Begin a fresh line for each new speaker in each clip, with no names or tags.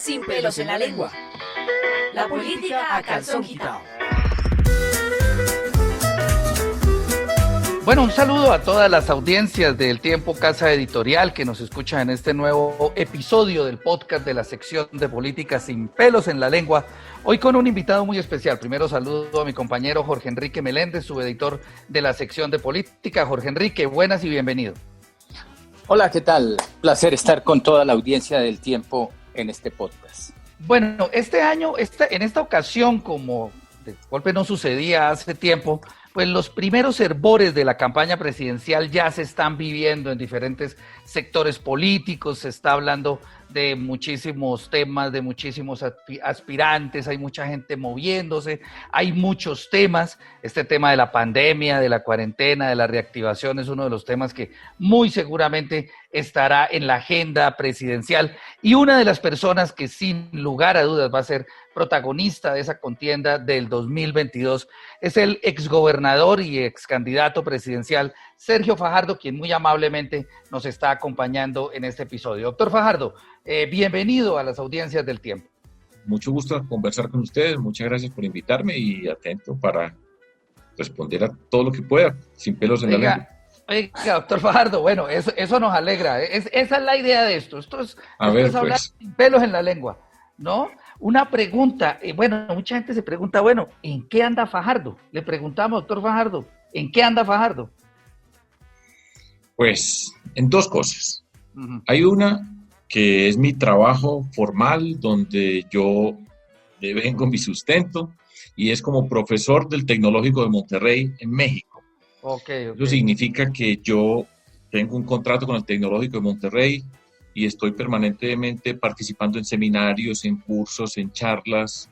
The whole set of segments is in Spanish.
sin pelos en la lengua. La política a calzón quitado.
Bueno, un saludo a todas las audiencias del Tiempo Casa Editorial que nos escuchan en este nuevo episodio del podcast de la sección de política sin pelos en la lengua. Hoy con un invitado muy especial. Primero saludo a mi compañero Jorge Enrique Meléndez, subeditor de la sección de política. Jorge Enrique, buenas y bienvenido.
Hola, ¿qué tal? Placer estar con toda la audiencia del Tiempo en este podcast.
Bueno, este año, en esta ocasión, como de golpe no sucedía hace tiempo, pues los primeros hervores de la campaña presidencial ya se están viviendo en diferentes sectores políticos. Se está hablando de muchísimos temas, de muchísimos aspirantes, hay mucha gente moviéndose, hay muchos temas. Este tema de la pandemia, de la cuarentena, de la reactivación es uno de los temas que muy seguramente estará en la agenda presidencial, y una de las personas que sin lugar a dudas va a ser protagonista de esa contienda del 2022 es el exgobernador y excandidato presidencial Sergio Fajardo, quien muy amablemente nos está acompañando en este episodio. Doctor Fajardo, bienvenido a las audiencias del Tiempo.
Mucho gusto conversar con ustedes, muchas gracias por invitarme y atento para responder a todo lo que pueda, sin pelos en la lengua.
Oiga, doctor Fajardo, bueno, eso nos alegra, esa es la idea de esto es hablar sin pelos en la lengua, ¿no? Una pregunta, bueno, mucha gente se pregunta, bueno, ¿en qué anda Fajardo? Le preguntamos, doctor Fajardo, ¿en qué anda Fajardo?
Pues, en dos cosas. Hay una que es mi trabajo formal, donde yo devengo mi sustento, y es como profesor del Tecnológico de Monterrey en México. Okay. Eso significa que yo tengo un contrato con el Tecnológico de Monterrey y estoy permanentemente participando en seminarios, en cursos, en charlas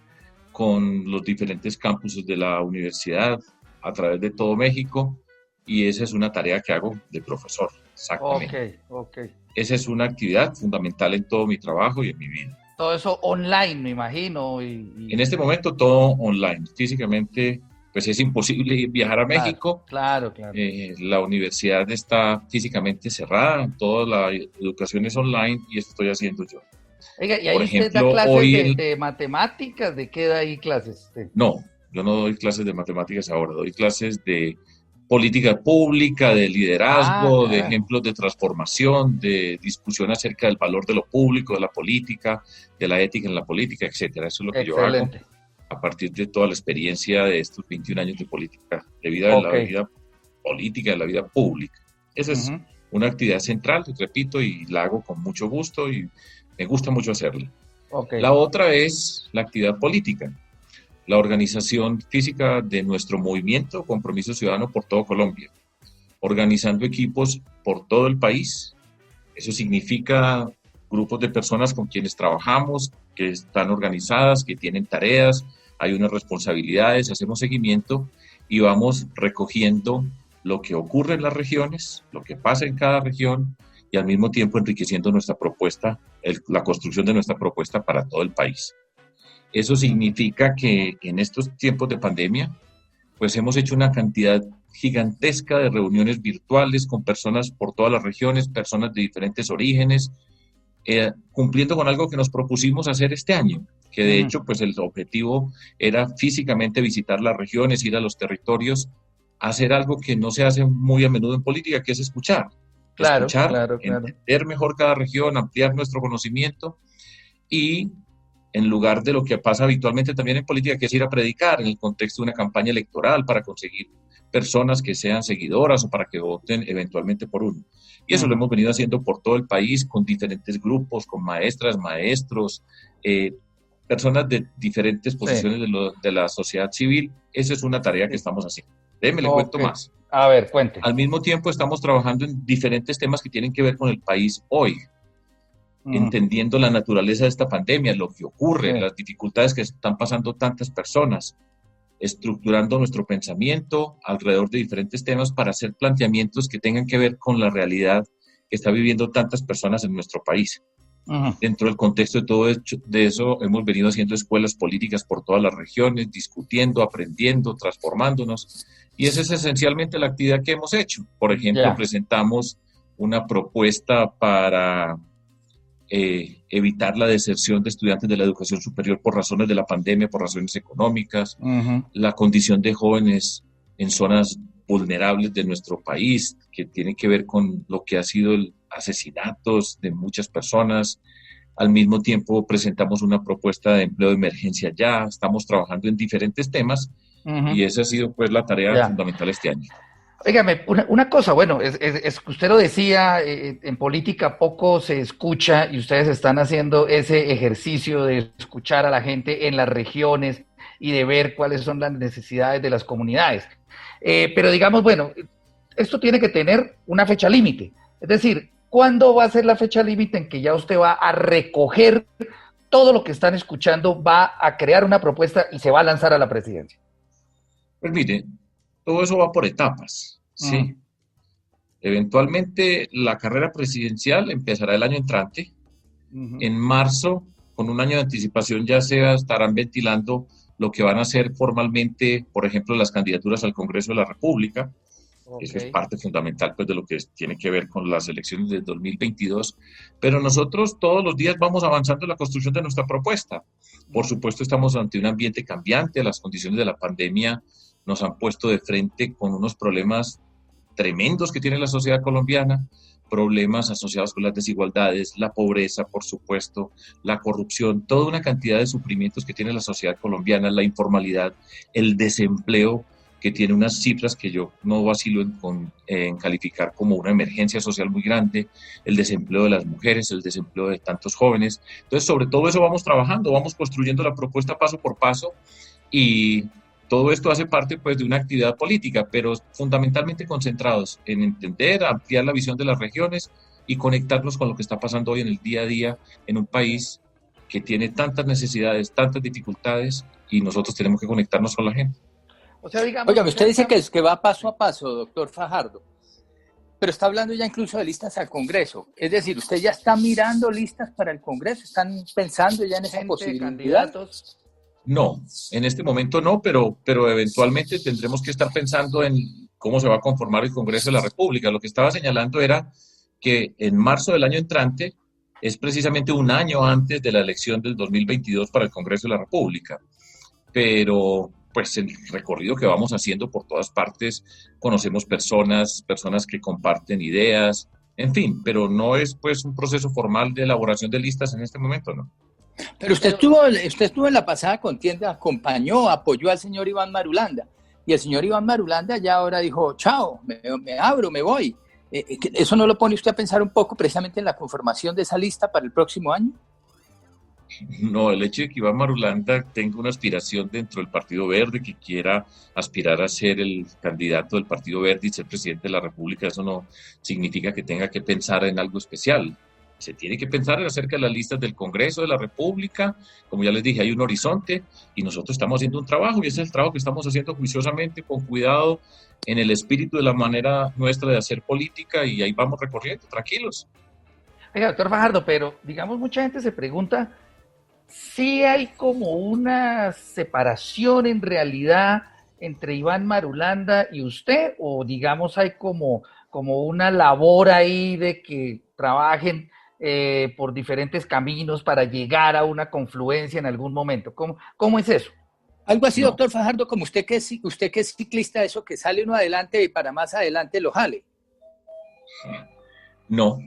con los diferentes campuses de la universidad a través de todo México, y esa es una tarea que hago de profesor, exactamente.
Okay.
Esa es una actividad fundamental en todo mi trabajo y en mi vida.
Todo eso online, me imagino.
En este momento todo online. Físicamente, pues es imposible viajar a México.
Claro.
La universidad está físicamente cerrada, toda la educación es online y eso estoy haciendo yo.
Oiga, ¿y ahí por ejemplo, usted da clases de matemáticas? ¿De qué da ahí clases usted?
No, yo no doy clases de matemáticas ahora, doy clases de política pública, de liderazgo, de ejemplos de transformación, de discusión acerca del valor de lo público, de la política, de la ética en la política, etcétera. Eso es lo que yo hago a partir de toda la experiencia de estos 21 años de política, de vida de la vida política, de la vida pública. Esa es una actividad central, repito, y la hago con mucho gusto y me gusta mucho hacerla. La otra es la actividad política, la organización física de nuestro movimiento Compromiso Ciudadano por todo Colombia, organizando equipos por todo el país. Eso significa grupos de personas con quienes trabajamos, que están organizadas, que tienen tareas, hay unas responsabilidades, hacemos seguimiento y vamos recogiendo lo que ocurre en las regiones, lo que pasa en cada región, y al mismo tiempo enriqueciendo nuestra propuesta, la construcción de nuestra propuesta para todo el país. Eso significa que en estos tiempos de pandemia, pues hemos hecho una cantidad gigantesca de reuniones virtuales con personas por todas las regiones, personas de diferentes orígenes, cumpliendo con algo que nos propusimos hacer este año, que de hecho pues el objetivo era físicamente visitar las regiones, ir a los territorios, hacer algo que no se hace muy a menudo en política, que es escuchar.
Claro.
Entender mejor cada región, ampliar nuestro conocimiento, y en lugar de lo que pasa habitualmente también en política, que es ir a predicar en el contexto de una campaña electoral para conseguir personas que sean seguidoras o para que voten eventualmente por uno. Y eso lo hemos venido haciendo por todo el país, con diferentes grupos, con maestras, maestros, personas de diferentes posiciones de la sociedad civil. Esa es una tarea que estamos haciendo. Le cuento más.
A ver, cuente.
Al mismo tiempo estamos trabajando en diferentes temas que tienen que ver con el país hoy, entendiendo la naturaleza de esta pandemia, lo que ocurre, las dificultades que están pasando tantas personas, estructurando nuestro pensamiento alrededor de diferentes temas para hacer planteamientos que tengan que ver con la realidad que está viviendo tantas personas en nuestro país. Dentro del contexto de todo eso, hemos venido haciendo escuelas políticas por todas las regiones, discutiendo, aprendiendo, transformándonos, y esa es esencialmente la actividad que hemos hecho. Por ejemplo, presentamos una propuesta para evitar la deserción de estudiantes de la educación superior por razones de la pandemia, por razones económicas, la condición de jóvenes en zonas vulnerables de nuestro país, que tiene que ver con lo que ha sido el asesinatos de muchas personas. Al mismo tiempo presentamos una propuesta de empleo de emergencia ya, estamos trabajando en diferentes temas y esa ha sido pues la tarea fundamental este año.
Óigame, una cosa, bueno, es que usted lo decía, en política poco se escucha y ustedes están haciendo ese ejercicio de escuchar a la gente en las regiones y de ver cuáles son las necesidades de las comunidades. Pero digamos, bueno, esto tiene que tener una fecha límite. Es decir, ¿cuándo va a ser la fecha límite en que ya usted va a recoger todo lo que están escuchando, va a crear una propuesta y se va a lanzar a la presidencia?
Pues mire, todo eso va por etapas, ¿sí? Eventualmente la carrera presidencial empezará el año entrante. En marzo, con un año de anticipación, ya se estarán ventilando lo que van a ser formalmente, por ejemplo, las candidaturas al Congreso de la República. Eso es parte fundamental pues, de lo que tiene que ver con las elecciones del 2022. Pero nosotros todos los días vamos avanzando en la construcción de nuestra propuesta. Por supuesto, estamos ante un ambiente cambiante. Las condiciones de la pandemia nos han puesto de frente con unos problemas tremendos que tiene la sociedad colombiana, problemas asociados con las desigualdades, la pobreza, por supuesto, la corrupción, toda una cantidad de sufrimientos que tiene la sociedad colombiana, la informalidad, el desempleo, que tiene unas cifras que yo no vacilo en calificar como una emergencia social muy grande, el desempleo de las mujeres, el desempleo de tantos jóvenes. Entonces, sobre todo eso vamos trabajando, vamos construyendo la propuesta paso por paso y todo esto hace parte pues, de una actividad política, pero fundamentalmente concentrados en entender, ampliar la visión de las regiones y conectarnos con lo que está pasando hoy en el día a día en un país que tiene tantas necesidades, tantas dificultades y nosotros tenemos que conectarnos con la gente.
O sea, digamos, oiga, usted dice que va paso a paso, doctor Fajardo, pero está hablando ya incluso de listas al Congreso. Es decir, ¿usted ya está mirando listas para el Congreso? ¿Están pensando ya en esa posibilidad?
No, en este momento no, pero eventualmente tendremos que estar pensando en cómo se va a conformar el Congreso de la República. Lo que estaba señalando era que en marzo del año entrante es precisamente un año antes de la elección del 2022 para el Congreso de la República. Pero pues el recorrido que vamos haciendo por todas partes, conocemos personas que comparten ideas, en fin, pero no es pues un proceso formal de elaboración de listas en este momento, ¿no?
Pero usted estuvo en la pasada contienda, acompañó, apoyó al señor Iván Marulanda, y el señor Iván Marulanda ya ahora dijo, chao, me abro, me voy. ¿Eso no lo pone usted a pensar un poco precisamente en la conformación de esa lista para el próximo año?
No, el hecho de que Iván Marulanda tenga una aspiración dentro del Partido Verde, que quiera aspirar a ser el candidato del Partido Verde y ser presidente de la República, eso no significa que tenga que pensar en algo especial. Se tiene que pensar acerca de las listas del Congreso de la República. Como ya les dije, hay un horizonte y nosotros estamos haciendo un trabajo y ese es el trabajo que estamos haciendo juiciosamente, con cuidado, en el espíritu de la manera nuestra de hacer política y ahí vamos recorriendo, tranquilos.
Oiga, doctor Fajardo, pero digamos, mucha gente se pregunta si hay como una separación en realidad entre Iván Marulanda y usted, o digamos hay como una labor ahí de que trabajen por diferentes caminos para llegar a una confluencia en algún momento. ¿Cómo es eso?
Algo así, doctor Fajardo, como usted que es ciclista, eso que sale uno adelante y para más adelante lo jale.
No,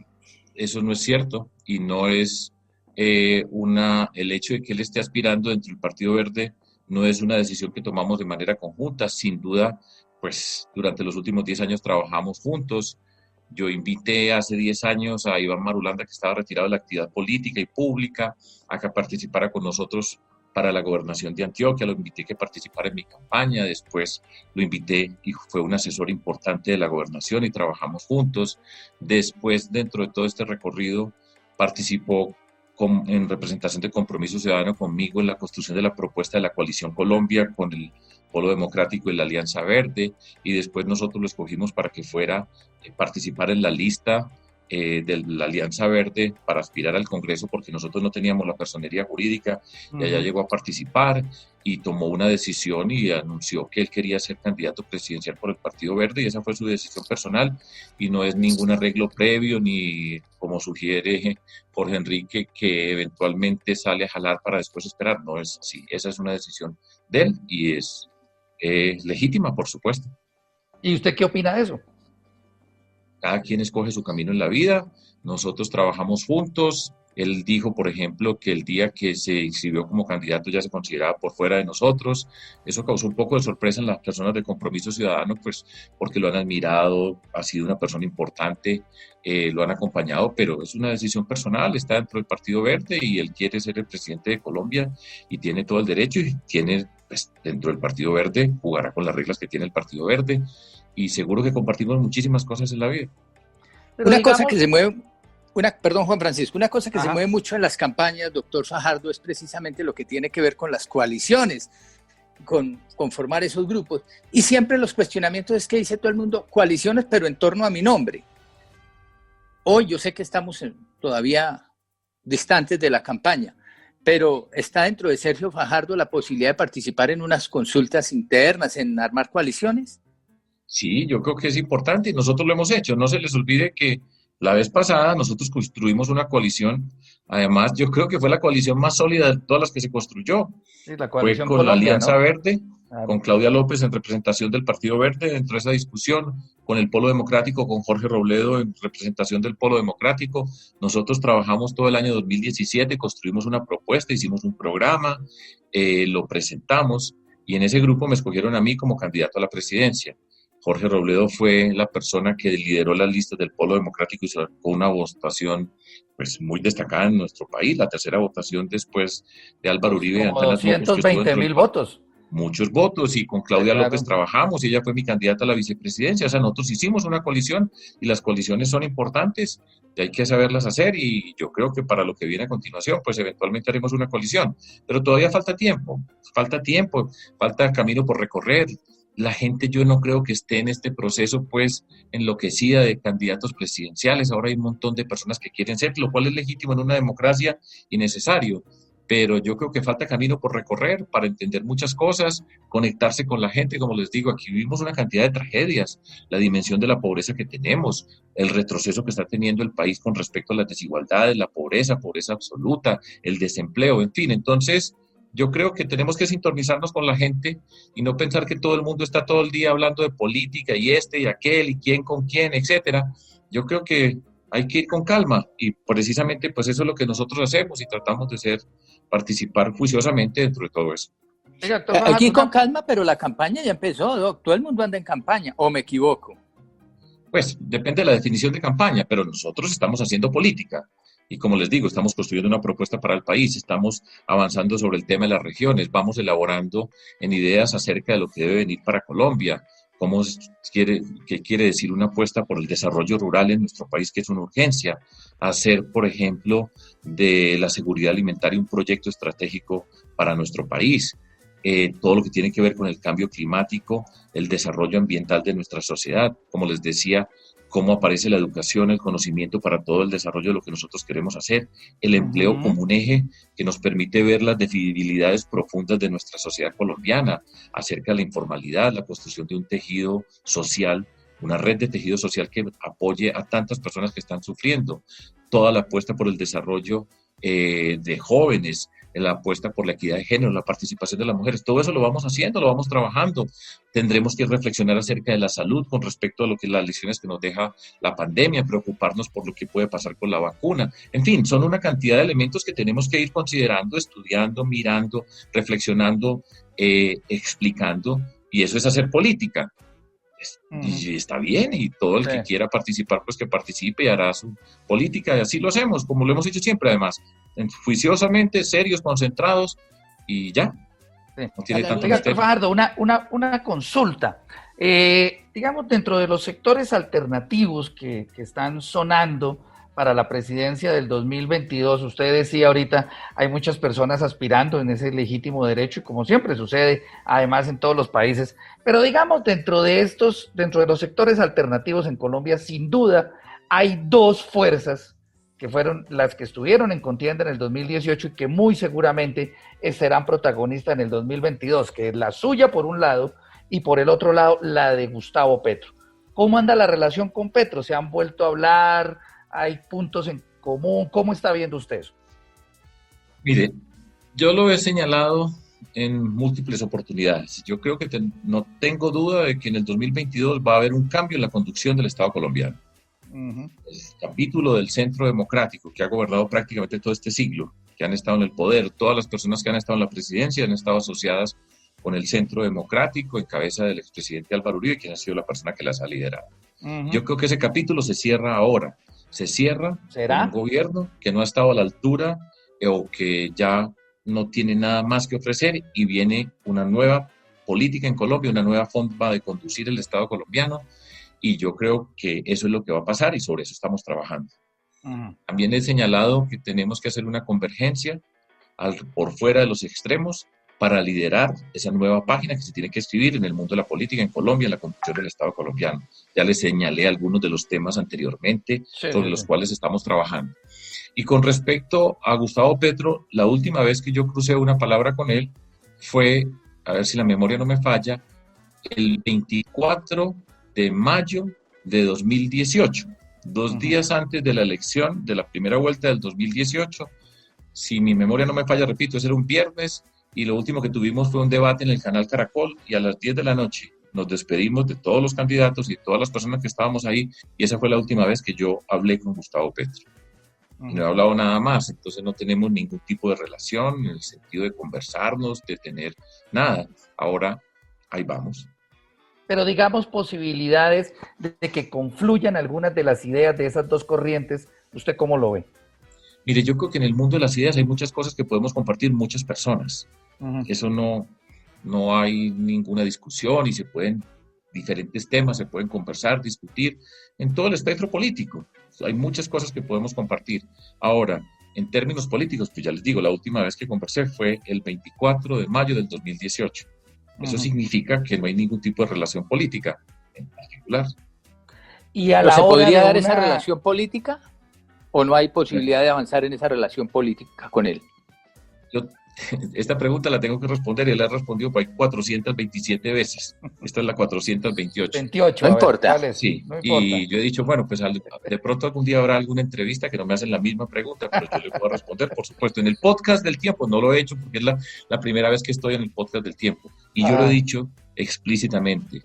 eso no es cierto y no es el hecho de que él esté aspirando dentro del Partido Verde no es una decisión que tomamos de manera conjunta. Sin duda, pues durante los últimos 10 años trabajamos juntos. Yo invité hace 10 años a Iván Marulanda, que estaba retirado de la actividad política y pública, a que participara con nosotros para la gobernación de Antioquia. Lo invité a que participara en mi campaña. Después lo invité y fue un asesor importante de la gobernación y trabajamos juntos. Después, dentro de todo este recorrido, participó en representación de Compromiso Ciudadano conmigo en la construcción de la propuesta de la Coalición Colombia con el Polo Democrático y la Alianza Verde, y después nosotros lo escogimos para que fuera participar en la lista de la Alianza Verde para aspirar al Congreso, porque nosotros no teníamos la personería jurídica, y allá llegó a participar y tomó una decisión y anunció que él quería ser candidato presidencial por el Partido Verde, y esa fue su decisión personal y no es ningún arreglo previo ni como sugiere Jorge Enrique que eventualmente sale a jalar para después esperar. No es así, esa es una decisión de él y es legítima, por supuesto.
¿Y usted qué opina de eso?
Cada quien escoge su camino en la vida, nosotros trabajamos juntos. Él dijo, por ejemplo, que el día que se inscribió como candidato ya se consideraba por fuera de nosotros. Eso causó un poco de sorpresa en las personas de Compromiso Ciudadano, pues porque lo han admirado, ha sido una persona importante, lo han acompañado, pero es una decisión personal, está dentro del Partido Verde y él quiere ser el presidente de Colombia y tiene todo el derecho y tiene, pues, dentro del Partido Verde, jugará con las reglas que tiene el Partido Verde y seguro que compartimos muchísimas cosas en la vida.
Pero
Una
digamos,
cosa que se mueve, perdón Juan Francisco, una cosa que se
Ajá.
mueve mucho en las campañas, doctor Fajardo, es precisamente lo que tiene que ver con las coaliciones, con formar esos grupos. Y siempre los cuestionamientos es que dice todo el mundo, coaliciones, pero en torno a mi nombre. Hoy yo sé que estamos todavía distantes de la campaña, pero ¿está dentro de Sergio Fajardo la posibilidad de participar en unas consultas internas, en armar coaliciones?
Sí, yo creo que es importante y nosotros lo hemos hecho. No se les olvide que la vez pasada nosotros construimos una coalición. Además, yo creo que fue la coalición más sólida de todas las que se construyó.
sí, la
Fue
coalición
con la
Colombia,
Alianza
¿no?
Verde,
Claro.
con Claudia López en representación del Partido Verde dentro de esa discusión, con el Polo Democrático, con Jorge Robledo en representación del Polo Democrático. Nosotros trabajamos todo el año 2017, construimos una propuesta, hicimos un programa, lo presentamos y en ese grupo me escogieron a mí como candidato a la presidencia. Jorge Robledo fue la persona que lideró las listas del Polo Democrático y sacó una votación pues, muy destacada en nuestro país, la tercera votación después de Álvaro Uribe de
Como
Antanas Mocus, que estuvo
220
dentro
mil
del
votos.
muchos votos y con Claudia
Claro.
López trabajamos y ella fue mi candidata a la vicepresidencia. O sea, nosotros hicimos una coalición y las coaliciones son importantes y hay que saberlas hacer y yo creo que para lo que viene a continuación, pues eventualmente haremos una coalición. Pero todavía falta camino por recorrer. La gente yo no creo que esté en este proceso pues enloquecida de candidatos presidenciales. Ahora hay un montón de personas que quieren ser, lo cual es legítimo en una democracia y necesario. Pero yo creo que falta camino por recorrer para entender muchas cosas, conectarse con la gente, como les digo, aquí vivimos una cantidad de tragedias, la dimensión de la pobreza que tenemos, el retroceso que está teniendo el país con respecto a las desigualdades, la pobreza absoluta, el desempleo, en fin, entonces yo creo que tenemos que sintonizarnos con la gente y no pensar que todo el mundo está todo el día hablando de política y este y aquel y quién con quién, etcétera. Yo creo que hay que ir con calma y precisamente pues eso es lo que nosotros hacemos y tratamos de participar juiciosamente dentro de todo eso.
Oiga, doctor
Aquí
Fajardo,
con calma, pero la campaña ya empezó, Doc. Todo el mundo anda en campaña, ¿o me equivoco?
Pues depende de la definición de campaña, pero nosotros estamos haciendo política. Y como les digo, estamos construyendo una propuesta para el país, estamos avanzando sobre el tema de las regiones, vamos elaborando en ideas acerca de lo que debe venir para Colombia, qué quiere decir una apuesta por el desarrollo rural en nuestro país, que es una urgencia, hacer, por ejemplo, de la seguridad alimentaria un proyecto estratégico para nuestro país, todo lo que tiene que ver con el cambio climático, el desarrollo ambiental de nuestra sociedad, como les decía, cómo aparece la educación, el conocimiento para todo el desarrollo de lo que nosotros queremos hacer, el empleo como un eje que nos permite ver las debilidades profundas de nuestra sociedad colombiana, acerca de la informalidad, la construcción de un tejido social, una red de tejido social que apoye a tantas personas que están sufriendo, toda la apuesta por el desarrollo de jóvenes, la apuesta por la equidad de género, la participación de las mujeres, todo eso lo vamos haciendo, lo vamos trabajando. Tendremos que reflexionar acerca de la salud con respecto a lo que las lecciones que nos deja la pandemia, preocuparnos por lo que puede pasar con la vacuna. En fin, son una cantidad de elementos que tenemos que ir considerando, estudiando, mirando, reflexionando, explicando, y eso es hacer política. Y está bien, y todo el que quiera participar, pues que participe y hará su política, y así lo hacemos, como lo hemos hecho siempre, además, juiciosamente, serios, concentrados, y ya.
Sí.
No tiene tanto
Oiga,
misterio.
Fajardo, una consulta. Digamos, dentro de los sectores alternativos que están sonando para la presidencia del 2022, usted decía ahorita, hay muchas personas aspirando en ese legítimo derecho y como siempre sucede, además en todos los países, pero digamos dentro de los sectores alternativos en Colombia, sin duda, hay dos fuerzas que fueron las que estuvieron en contienda en el 2018 y que muy seguramente serán protagonistas en el 2022, que es la suya por un lado y por el otro lado la de Gustavo Petro. ¿Cómo anda la relación con Petro? ¿Se han vuelto a hablar? ¿Hay puntos en común? ¿Cómo está viendo usted eso?
Mire, yo lo he señalado en múltiples oportunidades. Yo creo que no tengo duda de que en el 2022 va a haber un cambio en la conducción del Estado colombiano. El capítulo del Centro Democrático, que ha gobernado prácticamente todo este siglo, que han estado en el poder, todas las personas que han estado en la presidencia han estado asociadas con el Centro Democrático en cabeza del expresidente Álvaro Uribe, quien ha sido la persona que las ha liderado. Yo creo que ese capítulo se cierra ahora. Se cierra con un gobierno que no ha estado a la altura o que ya no tiene nada más que ofrecer y viene una nueva política en Colombia, una nueva forma de conducir el Estado colombiano y yo creo que eso es lo que va a pasar y sobre eso estamos trabajando. También he señalado que tenemos que hacer una convergencia por fuera de los extremos para liderar esa nueva página que se tiene que escribir en el mundo de la política en Colombia, en la conducción del Estado colombiano. Ya les señalé algunos de los temas anteriormente sobre los cuales estamos trabajando. Y con respecto a Gustavo Petro, la última vez que yo crucé una palabra con él fue, a ver si la memoria no me falla, el 24 de mayo de 2018, 2 días antes de la elección de la primera vuelta del 2018. Si mi memoria no me falla, repito, ese era un viernes y lo último que tuvimos fue un debate en el canal Caracol y a las 10 de la noche nos despedimos de todos los candidatos y todas las personas que estábamos ahí y esa fue la última vez que yo hablé con Gustavo Petro. No he hablado nada más, entonces no tenemos ningún tipo de relación en el sentido de conversarnos, de tener nada. Ahora, ahí vamos.
Pero digamos posibilidades de que confluyan algunas de las ideas de esas dos corrientes, ¿usted cómo lo ve?
Mire, yo creo que en el mundo de las ideas hay muchas cosas que podemos compartir muchas personas. Eso no hay ninguna discusión y se pueden, diferentes temas se pueden conversar, discutir en todo el espectro político. Hay muchas cosas que podemos compartir. Ahora, en términos políticos, pues ya les digo, la última vez que conversé fue el 24 de mayo del 2018. Eso significa que no hay ningún tipo de relación política en particular.
¿Y a la ¿Se podría dar esa relación política o no hay posibilidad de avanzar en esa relación política con él?
Esta pregunta la tengo que responder y la he respondido por ahí 427 veces. Esta es la 428.
28,
no importa.
Vale,
sí,
no importa.
Y yo he dicho, bueno, pues de pronto algún día habrá alguna entrevista que no me hacen la misma pregunta, pero yo le puedo responder, por supuesto. En el podcast del tiempo no lo he hecho porque es la primera vez que estoy en el podcast del tiempo. Y yo lo he dicho explícitamente.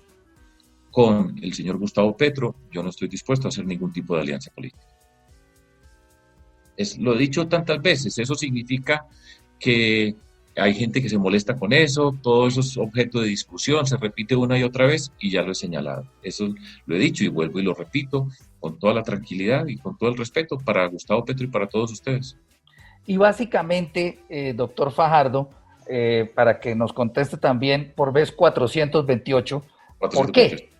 Con el señor Gustavo Petro, yo no estoy dispuesto a hacer ningún tipo de alianza política. Lo he dicho tantas veces, eso significa que hay gente que se molesta con eso, todo eso es objeto de discusión, se repite una y otra vez y ya lo he señalado. Eso lo he dicho y vuelvo y lo repito con toda la tranquilidad y con todo el respeto para Gustavo Petro y para todos ustedes.
Y básicamente, doctor Fajardo, para que nos conteste también por vez 428, ¿por qué?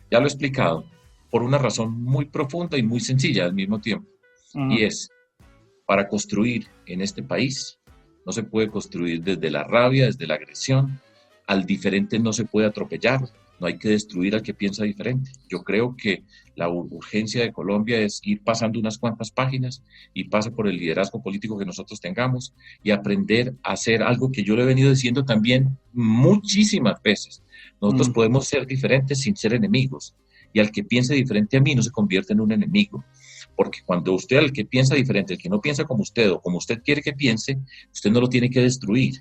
Ya lo he explicado, por una razón muy profunda y muy sencilla al mismo tiempo. Y es, para construir en este país, no se puede construir desde la rabia, desde la agresión. Al diferente no se puede atropellar, no hay que destruir al que piensa diferente. Yo creo que la urgencia de Colombia es ir pasando unas cuantas páginas y pasa por el liderazgo político que nosotros tengamos y aprender a hacer algo que yo le he venido diciendo también muchísimas veces. Nosotros podemos ser diferentes sin ser enemigos y al que piense diferente a mí no se convierte en un enemigo. Porque cuando usted, al que piensa diferente, el que no piensa como usted o como usted quiere que piense, usted no lo tiene que destruir.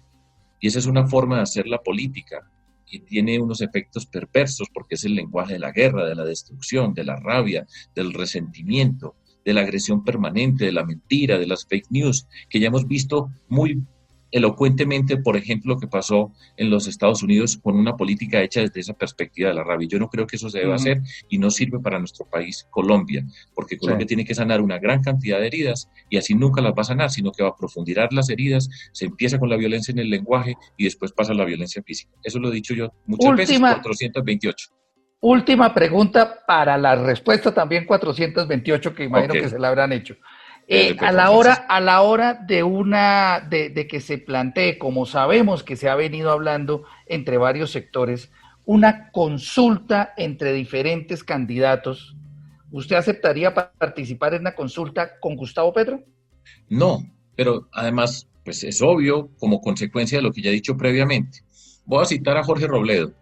Y esa es una forma de hacer la política que tiene unos efectos perversos porque es el lenguaje de la guerra, de la destrucción, de la rabia, del resentimiento, de la agresión permanente, de la mentira, de las fake news, que ya hemos visto muy elocuentemente, por ejemplo, lo que pasó en los Estados Unidos con una política hecha desde esa perspectiva de la rabia. Yo no creo que eso se deba hacer y no sirve para nuestro país, Colombia, porque Colombia tiene que sanar una gran cantidad de heridas y así nunca las va a sanar, sino que va a profundizar las heridas, se empieza con la violencia en el lenguaje y después pasa a la violencia física. Eso lo he dicho yo muchas veces, 428.
Última pregunta para la respuesta también 428, que imagino que se la habrán hecho. A la hora de que se plantee, como sabemos que se ha venido hablando entre varios sectores, una consulta entre diferentes candidatos, ¿Usted aceptaría participar en una consulta con Gustavo Petro?
No, pero además, pues es obvio, como consecuencia de lo que ya he dicho previamente. Voy a citar a Jorge Robledo.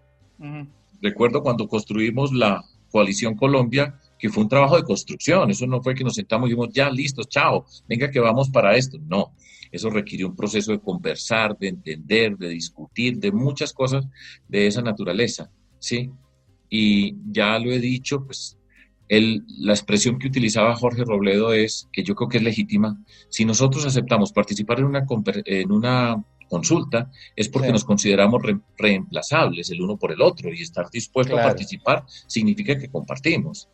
Recuerdo cuando construimos la Coalición Colombia, que fue un trabajo de construcción. Eso no fue que nos sentamos y dijimos, ya, listos, chao, venga que vamos para esto. No, eso requirió un proceso de conversar, de entender, de discutir, de muchas cosas de esa naturaleza, ¿sí? Y ya lo he dicho, pues la expresión que utilizaba Jorge Robledo es, que yo creo que es legítima, si nosotros aceptamos participar en una consulta, es porque nos consideramos reemplazables el uno por el otro, y estar dispuesto a participar significa que compartimos.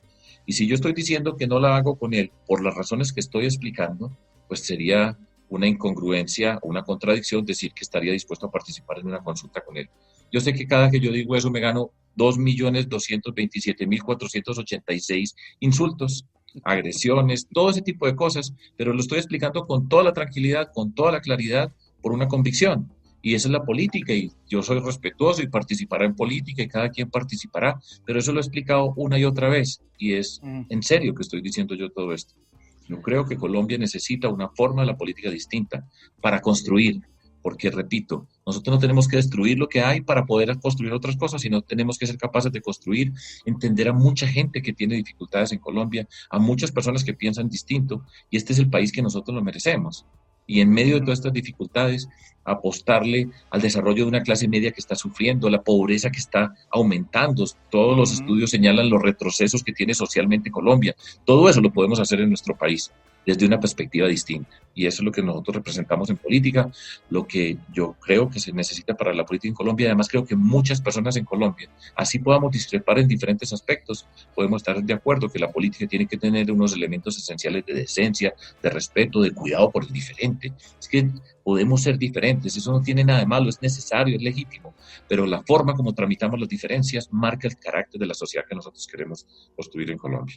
Y si yo estoy diciendo que no la hago con él por las razones que estoy explicando, pues sería una incongruencia o una contradicción decir que estaría dispuesto a participar en una consulta con él. Yo sé que cada que yo digo eso me gano 2.227.486 insultos, agresiones, todo ese tipo de cosas, pero lo estoy explicando con toda la tranquilidad, con toda la claridad, por una convicción. Y esa es la política, y yo soy respetuoso y participará en política, y cada quien participará, pero eso lo he explicado una y otra vez, y es en serio que estoy diciendo yo todo esto. Yo creo que Colombia necesita una forma de la política distinta para construir, porque, repito, nosotros no tenemos que destruir lo que hay para poder construir otras cosas, sino tenemos que ser capaces de construir, entender a mucha gente que tiene dificultades en Colombia, a muchas personas que piensan distinto, y este es el país que nosotros lo merecemos. Y en medio de todas estas dificultades, apostarle al desarrollo de una clase media que está sufriendo, la pobreza que está aumentando. Todos los estudios señalan los retrocesos que tiene socialmente Colombia. Todo eso lo podemos hacer en nuestro país desde una perspectiva distinta. Y eso es lo que nosotros representamos en política, lo que yo creo que se necesita para la política en Colombia. Además, creo que muchas personas en Colombia, así podamos discrepar en diferentes aspectos, podemos estar de acuerdo que la política tiene que tener unos elementos esenciales de decencia, de respeto, de cuidado por el diferente. Es que podemos ser diferentes, eso no tiene nada de malo, es necesario, es legítimo, pero la forma como tramitamos las diferencias marca el carácter de la sociedad que nosotros queremos construir en Colombia.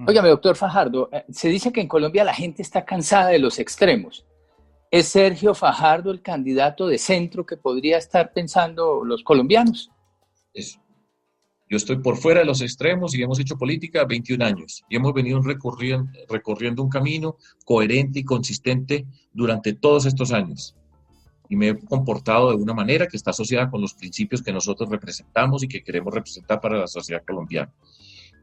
Óigame, doctor Fajardo, se dice que en Colombia la gente está cansada de los extremos. ¿Es Sergio Fajardo el candidato de centro que podría estar pensando los colombianos?
Yo estoy por fuera de los extremos y hemos hecho política 21 años y hemos venido recorriendo un camino coherente y consistente durante todos estos años. Y me he comportado de una manera que está asociada con los principios que nosotros representamos y que queremos representar para la sociedad colombiana.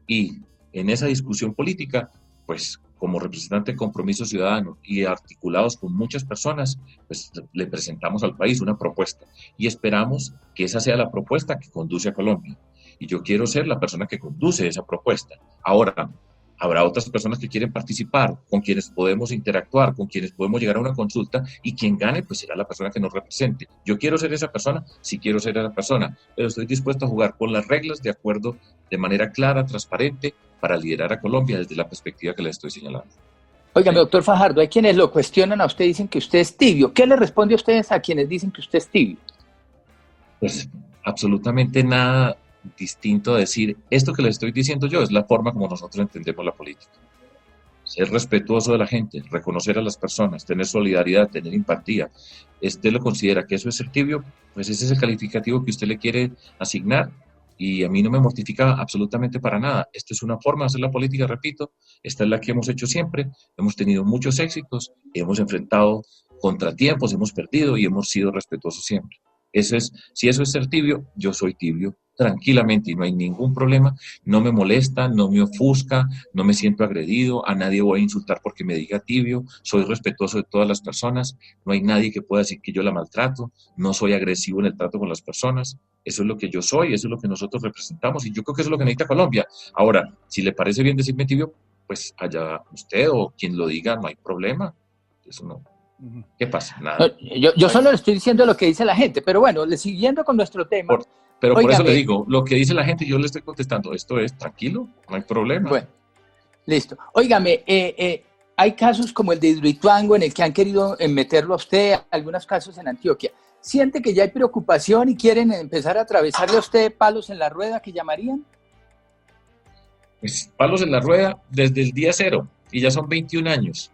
Y en esa discusión política, pues como representante de Compromiso Ciudadano y articulados con muchas personas, pues le presentamos al país una propuesta y esperamos que esa sea la propuesta que conduce a Colombia. Y yo quiero ser la persona que conduce esa propuesta. Ahora, habrá otras personas que quieren participar, con quienes podemos interactuar, con quienes podemos llegar a una consulta, y quien gane, pues será la persona que nos represente. Yo quiero ser esa persona, sí quiero ser esa persona, pero estoy dispuesto a jugar con las reglas de acuerdo, de manera clara, transparente, para liderar a Colombia desde la perspectiva que le estoy señalando.
Óigame, doctor Fajardo, hay quienes lo cuestionan a usted, dicen que usted es tibio. ¿Qué le responde a ustedes a quienes dicen que usted es tibio?
Pues absolutamente nada distinto a decir, esto que le estoy diciendo yo es la forma como nosotros entendemos la política. Ser respetuoso de la gente, reconocer a las personas, tener solidaridad, tener empatía. ¿Usted lo considera que eso es ser tibio? Pues ese es el calificativo que usted le quiere asignar, y a mí no me mortifica absolutamente para nada. Esta es una forma de hacer la política, repito, esta es la que hemos hecho siempre, hemos tenido muchos éxitos, hemos enfrentado contratiempos, hemos perdido y hemos sido respetuosos siempre. Si eso es ser tibio, yo soy tibio tranquilamente y no hay ningún problema, no me molesta, no me ofusca, no me siento agredido, a nadie voy a insultar porque me diga tibio, soy respetuoso de todas las personas, no hay nadie que pueda decir que yo la maltrato, no soy agresivo en el trato con las personas, eso es lo que yo soy, eso es lo que nosotros representamos y yo creo que eso es lo que necesita Colombia. Ahora, si le parece bien decirme tibio, pues allá usted o quien lo diga, no hay problema, eso no. ¿Qué pasa? Nada.
No, yo solo le estoy diciendo lo que dice la gente, pero bueno, siguiendo con nuestro tema.
Pero por eso le digo, lo que dice la gente, yo le estoy contestando, esto es tranquilo, no hay problema.
Bueno, listo. Óigame, hay casos como el de Hidroituango en el que han querido meterlo a usted, algunos casos en Antioquia. ¿Siente que ya hay preocupación y quieren empezar a atravesarle a usted palos en la rueda que llamarían?
Pues palos en la rueda desde el día cero, y ya son 21 años.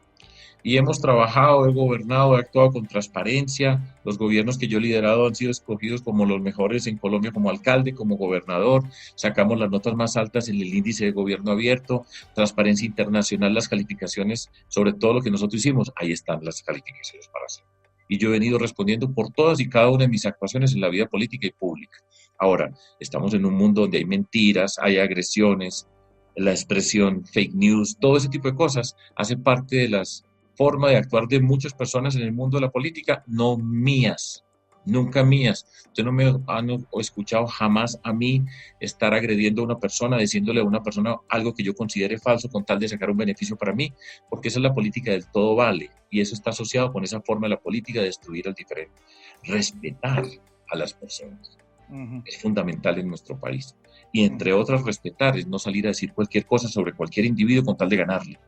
Y hemos trabajado, he gobernado, he actuado con transparencia. Los gobiernos que yo he liderado han sido escogidos como los mejores en Colombia como alcalde, como gobernador. Sacamos las notas más altas en el índice de gobierno abierto, Transparencia Internacional, las calificaciones sobre todo lo que nosotros hicimos. Ahí están las calificaciones para hacer. Y yo he venido respondiendo por todas y cada una de mis actuaciones en la vida política y pública. Ahora, estamos en un mundo donde hay mentiras, hay agresiones, la expresión fake news, todo ese tipo de cosas hace parte de las forma de actuar de muchas personas en el mundo de la política, no mías, nunca mías. Usted no me han escuchado jamás a mí estar agrediendo a una persona, diciéndole a una persona algo que yo considere falso con tal de sacar un beneficio para mí, porque esa es la política del todo vale, y eso está asociado con esa forma de la política de destruir al diferente. Respetar a las personas es fundamental en nuestro país, y entre otras respetar es no salir a decir cualquier cosa sobre cualquier individuo con tal de ganarle,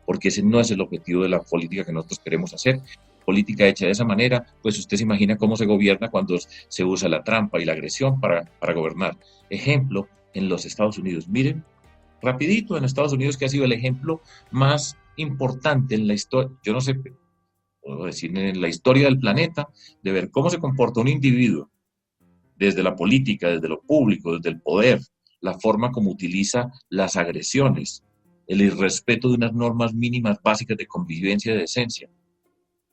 porque ese no es el objetivo de la política que nosotros queremos hacer. Política hecha de esa manera, pues usted se imagina cómo se gobierna cuando se usa la trampa y la agresión para gobernar. Ejemplo, en los Estados Unidos. Miren, rapidito, en Estados Unidos, que ha sido el ejemplo más importante en la historia, yo no sé, puedo decir, en la historia del planeta, de ver cómo se comporta un individuo desde la política, desde lo público, desde el poder, la forma como utiliza las agresiones, el irrespeto de unas normas mínimas básicas de convivencia y de decencia.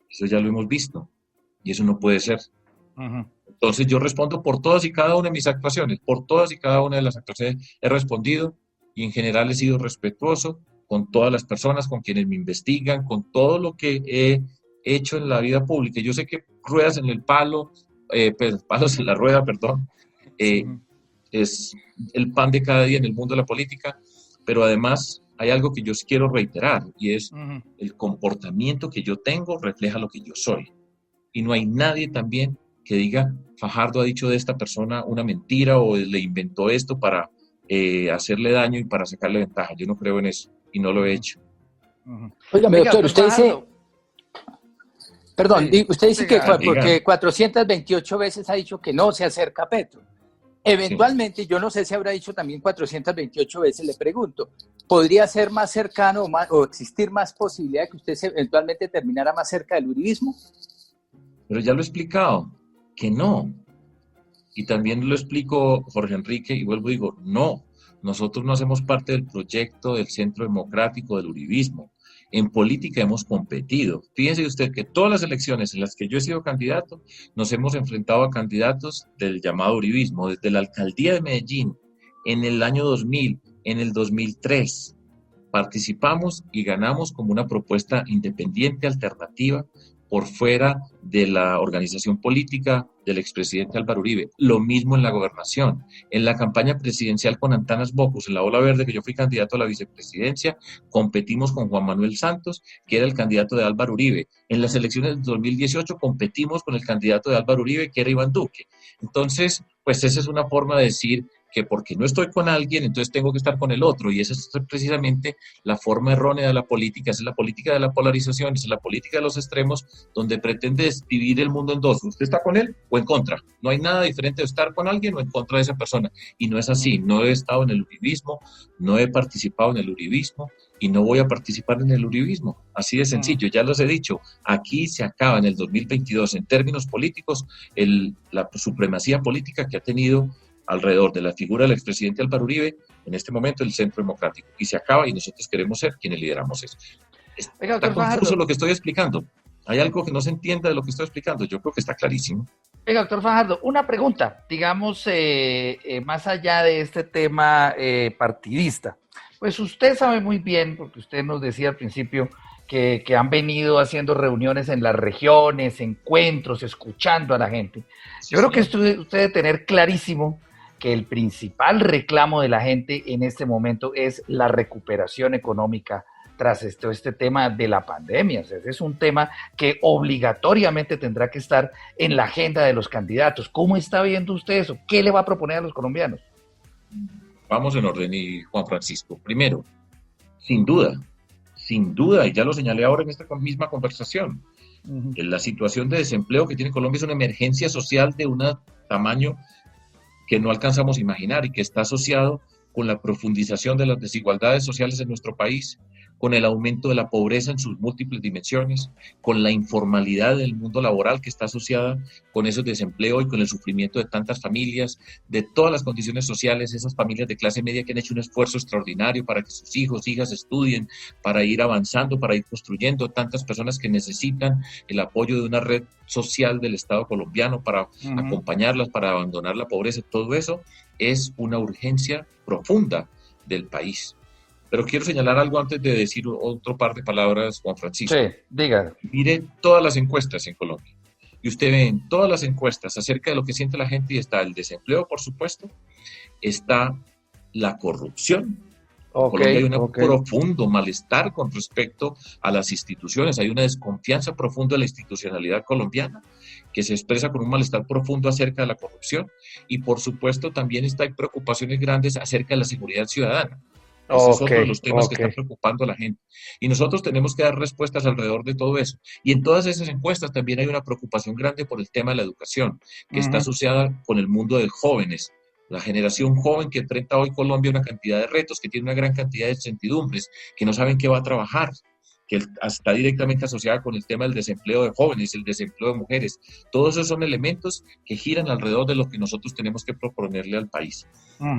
Eso ya lo hemos visto, y eso no puede ser. Entonces yo respondo por todas y cada una de mis actuaciones, por todas y cada una de las actuaciones he respondido, y en general he sido respetuoso con todas las personas, con quienes me investigan, con todo lo que he hecho en la vida pública. Yo sé que ruedas en el palo, palos en la rueda, perdón, es el pan de cada día en el mundo de la política, pero además hay algo que yo quiero reiterar, y es el comportamiento que yo tengo refleja lo que yo soy. Y no hay nadie también que diga, Fajardo ha dicho de esta persona una mentira o le inventó esto para hacerle daño y para sacarle ventaja. Yo no creo en eso y no lo he hecho.
Óigame, doctor, usted dice... Perdón, usted dice que porque 428 veces ha dicho que no se acerca a Petro. Eventualmente, yo no sé si habrá dicho también 428 veces, le pregunto, ¿podría ser más cercano o existir más posibilidad de que usted eventualmente terminara más cerca del uribismo?
Pero ya lo he explicado, que no. Y también lo explico, Jorge Enrique, y vuelvo y digo, no. Nosotros no hacemos parte del proyecto del Centro Democrático del uribismo. En política hemos competido. Fíjense usted que todas las elecciones en las que yo he sido candidato, nos hemos enfrentado a candidatos del llamado uribismo, desde la alcaldía de Medellín, en el año 2000, en el 2003. Participamos y ganamos como una propuesta independiente, alternativa, por fuera de la organización política del expresidente Álvaro Uribe. Lo mismo en la gobernación. En la campaña presidencial con Antanas Bocus, en la Ola Verde, que yo fui candidato a la vicepresidencia, competimos con Juan Manuel Santos, que era el candidato de Álvaro Uribe. En las elecciones de 2018 competimos con el candidato de Álvaro Uribe, que era Iván Duque. Entonces, pues esa es una forma de decir que porque no estoy con alguien, entonces tengo que estar con el otro, y esa es precisamente la forma errónea de la política, esa es la política de la polarización, esa es la política de los extremos, donde pretende dividir el mundo en dos, usted está con él o en contra, no hay nada diferente de estar con alguien o en contra de esa persona, y no es así. No he estado en el uribismo, no he participado en el uribismo, y no voy a participar en el uribismo, así de sencillo, ya los he dicho, aquí se acaba en el 2022, en términos políticos, la supremacía política que ha tenido alrededor de la figura del expresidente Álvaro Uribe, en este momento el Centro Democrático, y se acaba, y nosotros queremos ser quienes lideramos eso. Está confuso lo que estoy explicando. ¿Hay algo que no se entienda de lo que estoy explicando? Yo creo que está clarísimo.
Oiga, doctor Fajardo, una pregunta, digamos, más allá de este tema partidista. Pues usted sabe muy bien, porque usted nos decía al principio que han venido haciendo reuniones en las regiones, encuentros, escuchando a la gente. Yo creo que usted debe tener clarísimo que el principal reclamo de la gente en este momento es la recuperación económica tras este tema de la pandemia. O sea, ese es un tema que obligatoriamente tendrá que estar en la agenda de los candidatos. ¿Cómo está viendo usted eso? ¿Qué le va a proponer a los colombianos?
Vamos en orden, y Juan Francisco. Primero, sin duda, y ya lo señalé ahora en esta misma conversación, la situación de desempleo que tiene Colombia es una emergencia social de un tamaño que no alcanzamos a imaginar y que está asociado con la profundización de las desigualdades sociales en nuestro país, con el aumento de la pobreza en sus múltiples dimensiones, con la informalidad del mundo laboral que está asociada con ese desempleo y con el sufrimiento de tantas familias, de todas las condiciones sociales, esas familias de clase media que han hecho un esfuerzo extraordinario para que sus hijos, hijas estudien, para ir avanzando, para ir construyendo, tantas personas que necesitan el apoyo de una red social del Estado colombiano para acompañarlas, para abandonar la pobreza. Todo eso es una urgencia profunda del país. Pero quiero señalar algo antes de decir otro par de palabras, Juan Francisco.
Sí, diga.
Mire todas las encuestas en Colombia. Y usted ve en todas las encuestas acerca de lo que siente la gente, y está el desempleo, por supuesto, está la corrupción. En Colombia hay un profundo malestar con respecto a las instituciones, hay una desconfianza profunda de la institucionalidad colombiana que se expresa con un malestar profundo acerca de la corrupción, y por supuesto también hay preocupaciones grandes acerca de la seguridad ciudadana. Ese es otro de los temas que están preocupando a la gente. Y nosotros tenemos que dar respuestas alrededor de todo eso. Y en todas esas encuestas también hay una preocupación grande por el tema de la educación, que está asociada con el mundo de jóvenes. La generación joven que enfrenta hoy Colombia una cantidad de retos, que tiene una gran cantidad de incertidumbres, que no saben qué va a trabajar, que está directamente asociada con el tema del desempleo de jóvenes, el desempleo de mujeres. Todos esos son elementos que giran alrededor de lo que nosotros tenemos que proponerle al país.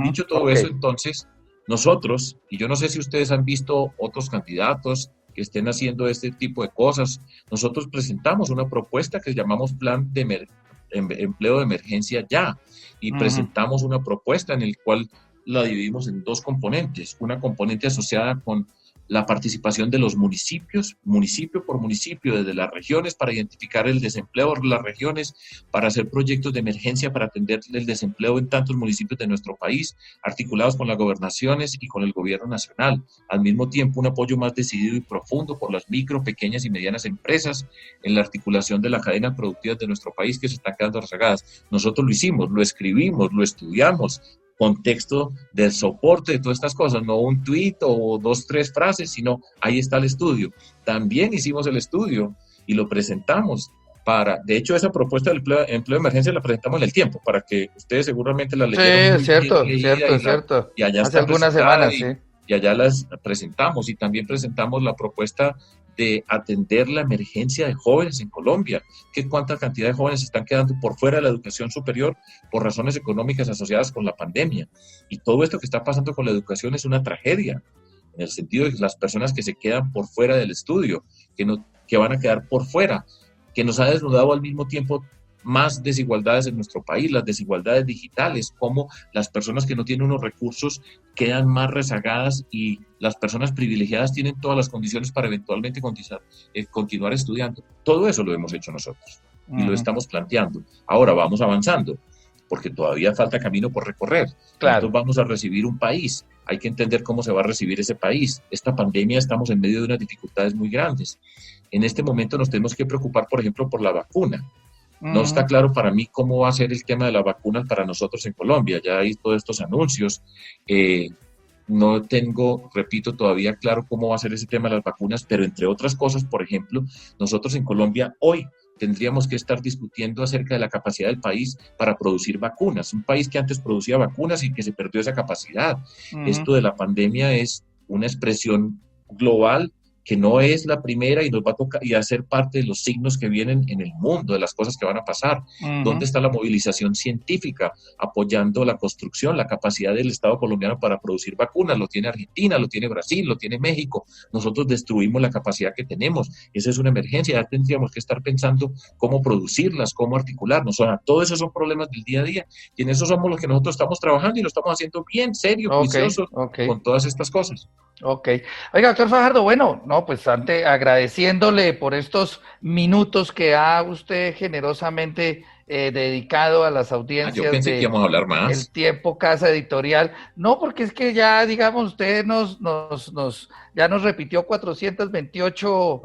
Dicho todo eso, entonces, nosotros, y yo no sé si ustedes han visto otros candidatos que estén haciendo este tipo de cosas, nosotros presentamos una propuesta que llamamos Plan de Empleo de Emergencia Ya, y presentamos una propuesta en la cual la dividimos en dos componentes, una componente asociada con la participación de los municipios, municipio por municipio, desde las regiones, para identificar el desempleo de las regiones, para hacer proyectos de emergencia para atender el desempleo en tantos municipios de nuestro país, articulados con las gobernaciones y con el gobierno nacional. Al mismo tiempo, un apoyo más decidido y profundo por las micro, pequeñas y medianas empresas en la articulación de las cadenas productivas de nuestro país que se están quedando rezagadas. Nosotros lo hicimos, lo escribimos, lo estudiamos, contexto del soporte de todas estas cosas, no un tuit o 2, 3 frases, sino ahí está el estudio. También hicimos el estudio y lo presentamos de hecho, esa propuesta del empleo de emergencia la presentamos en El Tiempo, para que ustedes seguramente la leyeron.
Sí, es cierto.
Y allá
hace algunas semanas, sí.
Y allá las presentamos, y también presentamos la propuesta de atender la emergencia de jóvenes en Colombia, que cuánta cantidad de jóvenes están quedando por fuera de la educación superior por razones económicas asociadas con la pandemia. Y todo esto que está pasando con la educación es una tragedia, en el sentido de que las personas que se quedan por fuera del estudio, que van a quedar por fuera, que nos ha desnudado al mismo tiempo más desigualdades en nuestro país, las desigualdades digitales, cómo las personas que no tienen unos recursos quedan más rezagadas y las personas privilegiadas tienen todas las condiciones para eventualmente continuar estudiando. Todo eso lo hemos hecho nosotros y lo estamos planteando. Ahora vamos avanzando, porque todavía falta camino por recorrer.
Claro.
Nosotros vamos a recibir un país, hay que entender cómo se va a recibir ese país. Esta pandemia, estamos en medio de unas dificultades muy grandes. En este momento nos tenemos que preocupar, por ejemplo, por la vacuna. No está claro para mí cómo va a ser el tema de las vacunas para nosotros en Colombia. Ya hay todos estos anuncios. No tengo, repito, todavía claro cómo va a ser ese tema de las vacunas, pero entre otras cosas, por ejemplo, nosotros en Colombia hoy tendríamos que estar discutiendo acerca de la capacidad del país para producir vacunas. Un país que antes producía vacunas y que se perdió esa capacidad. Esto de la pandemia es una expresión global que no es la primera y nos va a tocar y a ser parte de los signos que vienen en el mundo, de las cosas que van a pasar. ¿Dónde está la movilización científica apoyando la construcción, la capacidad del Estado colombiano para producir vacunas? Lo tiene Argentina, lo tiene Brasil, lo tiene México. Nosotros destruimos la capacidad que tenemos. Esa es una emergencia. Ya tendríamos que estar pensando cómo producirlas, cómo articularnos. O sea, todos esos son problemas del día a día. Y en eso somos los que nosotros estamos trabajando y lo estamos haciendo bien serio, juicioso, con todas estas cosas.
Ok. Oiga, doctor Fajardo, bueno, no, pues agradeciéndole por estos minutos que ha usted generosamente dedicado a las audiencias.
Yo pensé que íbamos a hablar más.
El Tiempo Casa Editorial. No, porque es que ya, digamos, usted ya nos repitió 428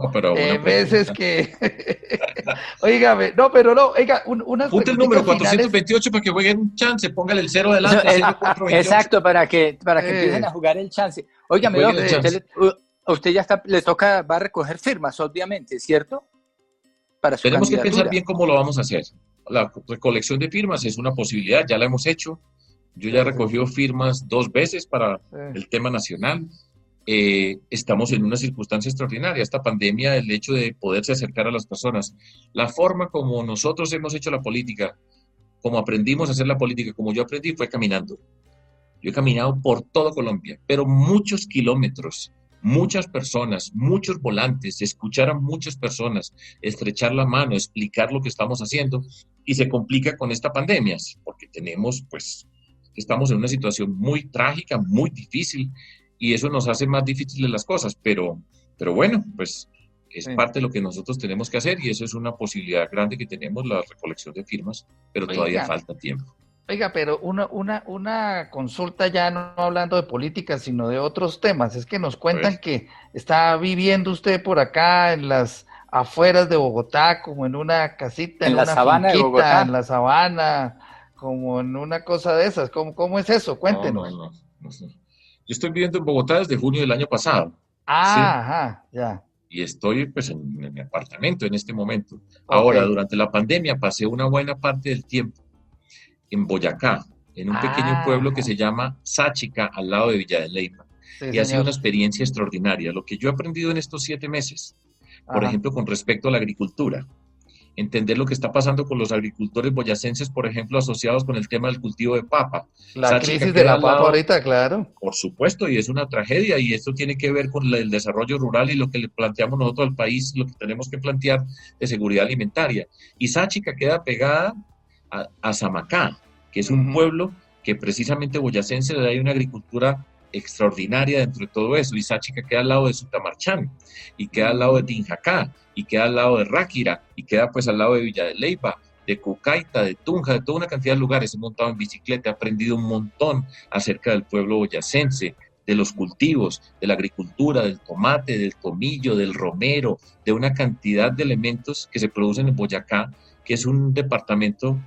veces que... Óigame, no, pero no, oiga, unas
Punte el número 428 para que jueguen un chance, póngale el 0 delante.
Exacto, para que empiecen a jugar el chance. Óigame, usted ya va a recoger firmas, obviamente, ¿cierto?
Tenemos que pensar bien cómo lo vamos a hacer. La recolección de firmas es una posibilidad, ya la hemos hecho. Yo ya he recogido firmas 2 veces para el tema nacional. estamos en una circunstancia extraordinaria. Esta pandemia, el hecho de poderse acercar a las personas, la forma como nosotros hemos hecho la política, como aprendimos a hacer la política, como yo aprendí, fue caminando. Yo he caminado por todo Colombia, pero muchos kilómetros, muchas personas, muchos volantes, escuchar a muchas personas, estrechar la mano, explicar lo que estamos haciendo, y se complica con esta pandemia, porque estamos en una situación muy trágica, muy difícil, y eso nos hace más difíciles las cosas, pero bueno, pues es parte de lo que nosotros tenemos que hacer, y eso es una posibilidad grande que tenemos, la recolección de firmas, pero todavía falta tiempo.
Oiga, pero una consulta ya no hablando de política, sino de otros temas. Es que nos cuentan que está viviendo usted por acá en las afueras de Bogotá, como en una casita,
en
una
la sabana de Bogotá,
en la sabana, como en una cosa de esas. ¿Cómo es eso? Cuéntenos.
No. Yo estoy viviendo en Bogotá desde junio del año pasado. ¿sí?
Ajá, ya.
Y estoy pues en mi apartamento en este momento. Ahora, durante la pandemia pasé una buena parte del tiempo en Boyacá, en un pequeño pueblo que se llama Sáchica, al lado de Villa de Leyva. Y ha sido una experiencia extraordinaria. Lo que yo he aprendido en estos 7 meses, por ejemplo, con respecto a la agricultura, entender lo que está pasando con los agricultores boyacenses, por ejemplo, asociados con el tema del cultivo de papa.
La Sáchica crisis de la papa ahorita, claro.
Por supuesto, y es una tragedia, y esto tiene que ver con el desarrollo rural y lo que le planteamos nosotros al país, lo que tenemos que plantear de seguridad alimentaria. Y Sáchica queda pegada a Samacá, que es un pueblo que precisamente boyacense, hay una agricultura extraordinaria dentro de todo eso, y Sáchica queda al lado de Sutamarchán, y queda al lado de Tinjacá, y queda al lado de Ráquira, y queda pues al lado de Villa de Leyva, de Cucaita, de Tunja, de toda una cantidad de lugares. He montado en bicicleta, he aprendido un montón acerca del pueblo boyacense, de los cultivos, de la agricultura, del tomate, del tomillo, del romero, de una cantidad de elementos que se producen en Boyacá, que es un departamento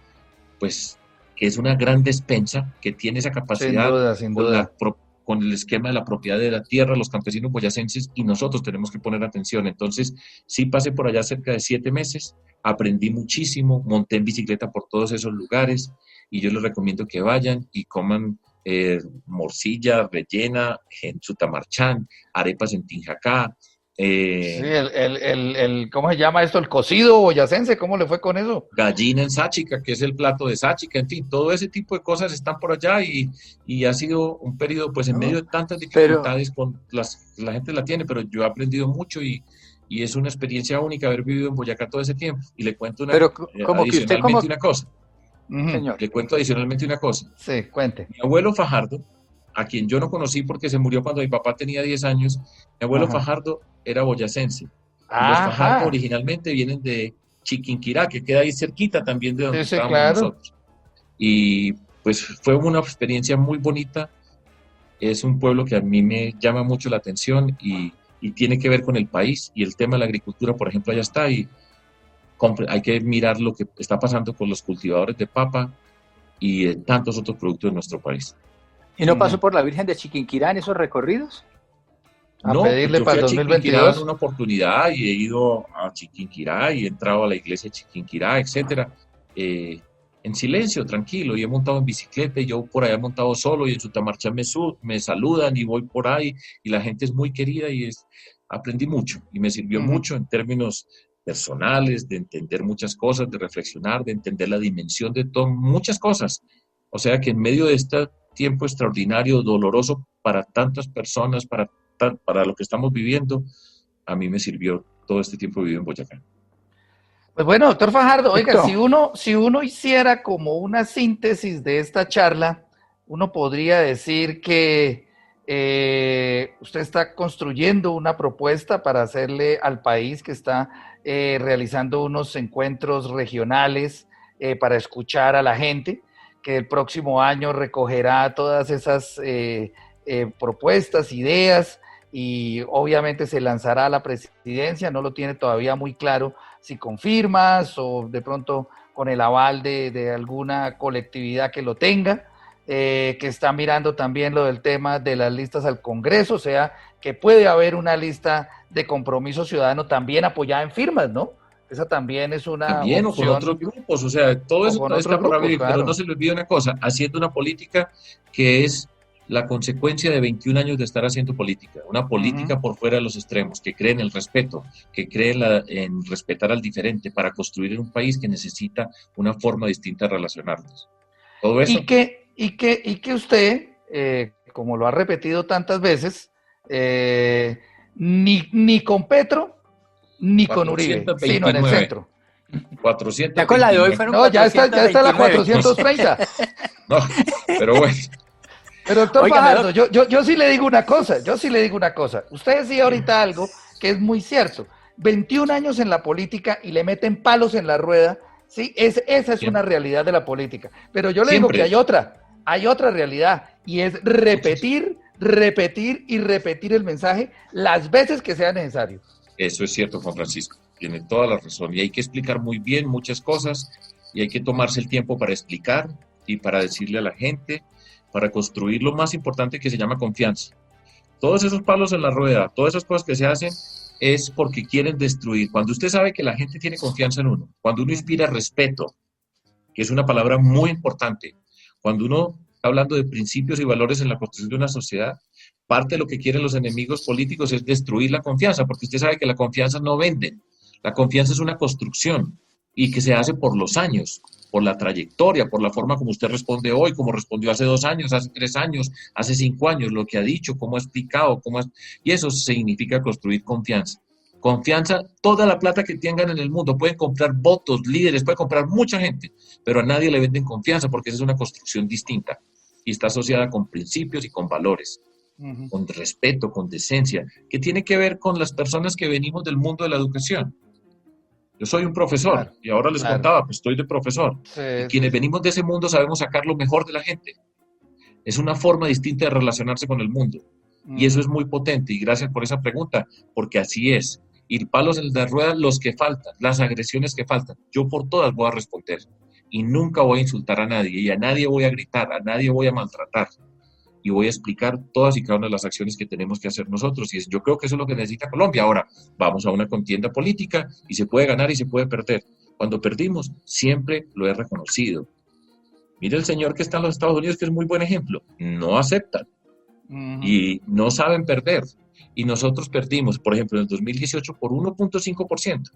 pues que es una gran despensa, que tiene esa capacidad
sin duda.
Con el esquema de la propiedad de la tierra, los campesinos boyacenses, y nosotros tenemos que poner atención. Entonces, sí pasé por allá cerca de 7 meses, aprendí muchísimo, monté en bicicleta por todos esos lugares, y yo les recomiendo que vayan y coman morcilla rellena en Sutamarchán, arepas en Tinjacá.
Sí, ¿cómo se llama esto? El cocido boyacense, ¿cómo le fue con eso?
Gallina en Sáchica, que es el plato de Sáchica, en fin, todo ese tipo de cosas están por allá, y ha sido un periodo, pues en medio de tantas dificultades, la gente la tiene, pero yo he aprendido mucho, y es una experiencia única haber vivido en Boyacá todo ese tiempo. Y le cuento una cosa.
Señor.
Le cuento adicionalmente una cosa.
Sí, cuente.
Mi abuelo Fajardo, a quien yo no conocí porque se murió cuando mi papá tenía 10 años, mi abuelo Fajardo era boyacense. Los Fajardo originalmente vienen de Chiquinquirá, que queda ahí cerquita también de donde estábamos nosotros. Y pues fue una experiencia muy bonita. Es un pueblo que a mí me llama mucho la atención, y tiene que ver con el país, y el tema de la agricultura, por ejemplo, allá está, y hay que mirar lo que está pasando con los cultivadores de papa y de tantos otros productos de nuestro país.
¿Y no pasó por la Virgen de Chiquinquirá en esos recorridos?
No, pedirle
yo
para
fui a
2022.
Chiquinquirá en una oportunidad, y he ido a Chiquinquirá y he entrado a la iglesia de Chiquinquirá, etcétera, en silencio, tranquilo, y he montado en bicicleta, y yo por allá he montado solo, y en Sutamarchán me saludan, y voy por ahí, y la gente es muy querida, y aprendí mucho, y me sirvió mucho en términos personales, de entender muchas cosas, de reflexionar, de entender la dimensión de todo, muchas cosas. O sea que en medio de este tiempo extraordinario, doloroso para tantas personas, para lo que estamos viviendo, a mí me sirvió todo este tiempo vivido en Boyacá.
Pues bueno, doctor Fajardo, oiga, si uno hiciera como una síntesis de esta charla, uno podría decir que usted está construyendo una propuesta para hacerle al país, que está realizando unos encuentros regionales para escuchar a la gente, que el próximo año recogerá todas esas propuestas, ideas, y obviamente se lanzará a la presidencia. No lo tiene todavía muy claro si con firmas o de pronto con el aval de alguna colectividad que lo tenga, que está mirando también lo del tema de las listas al Congreso, o sea, que puede haber una lista de compromiso ciudadano también apoyada en firmas, ¿no? Esa también es una
también
opción.
O con otros grupos, o sea, todo eso está por abrir,
claro.
Pero no se le olvide una cosa, haciendo una política que es la consecuencia de 21 años de estar haciendo política, una política por fuera de los extremos, que cree en el respeto, que cree en respetar al diferente para construir un país que necesita una forma distinta de relacionarnos. Todo eso.
Y que usted, como lo ha repetido tantas veces, ni con Petro, ni con Uribe, sino en el centro.
429.
Ya con la de hoy fueron
No, ya está la 430.
No, pero bueno.
Pero doctor
Oiga,
Fajardo, yo sí le digo una cosa, Usted decía ahorita algo que es muy cierto. 21 años en la política y le meten palos en la rueda, ¿sí? Esa es una realidad de la política. Pero yo le digo que hay otra realidad, y es repetir y repetir el mensaje las veces que sea necesario.
Eso es cierto, Juan Francisco. Tiene toda la razón. Y hay que explicar muy bien muchas cosas, y hay que tomarse el tiempo para explicar y para decirle a la gente, para construir lo más importante, que se llama confianza. Todos esos palos en la rueda, todas esas cosas que se hacen, es porque quieren destruir. Cuando usted sabe que la gente tiene confianza en uno, cuando uno inspira respeto, que es una palabra muy importante, cuando uno está hablando de principios y valores en la construcción de una sociedad, parte de lo que quieren los enemigos políticos es destruir la confianza, porque usted sabe que la confianza no vende. La confianza es una construcción y que se hace por los años, por la trayectoria, por la forma como usted responde hoy, como respondió hace 2 años, hace 3 años, hace 5 años, lo que ha dicho, cómo ha explicado, y eso significa construir confianza. Confianza, toda la plata que tengan en el mundo, pueden comprar votos, líderes, pueden comprar mucha gente, pero a nadie le venden confianza porque esa es una construcción distinta y está asociada con principios y con valores, con respeto, con decencia, que tiene que ver con las personas que venimos del mundo de la educación. Yo soy un profesor, y ahora les contaba, pues estoy de profesor. Y quienes venimos de ese mundo sabemos sacar lo mejor de la gente. Es una forma distinta de relacionarse con el mundo. Y eso es muy potente, y gracias por esa pregunta, porque así es. Ir palos en la rueda, los que faltan, las agresiones que faltan. Yo por todas voy a responder. Y nunca voy a insultar a nadie, y a nadie voy a gritar, a nadie voy a maltratar. Y voy a explicar todas y cada una de las acciones que tenemos que hacer nosotros. Y yo creo que eso es lo que necesita Colombia. Ahora, vamos a una contienda política y se puede ganar y se puede perder. Cuando perdimos, siempre lo he reconocido. Mire el señor que está en los Estados Unidos, que es muy buen ejemplo. No aceptan y no saben perder. Y nosotros perdimos, por ejemplo, en el 2018 por 1.5%.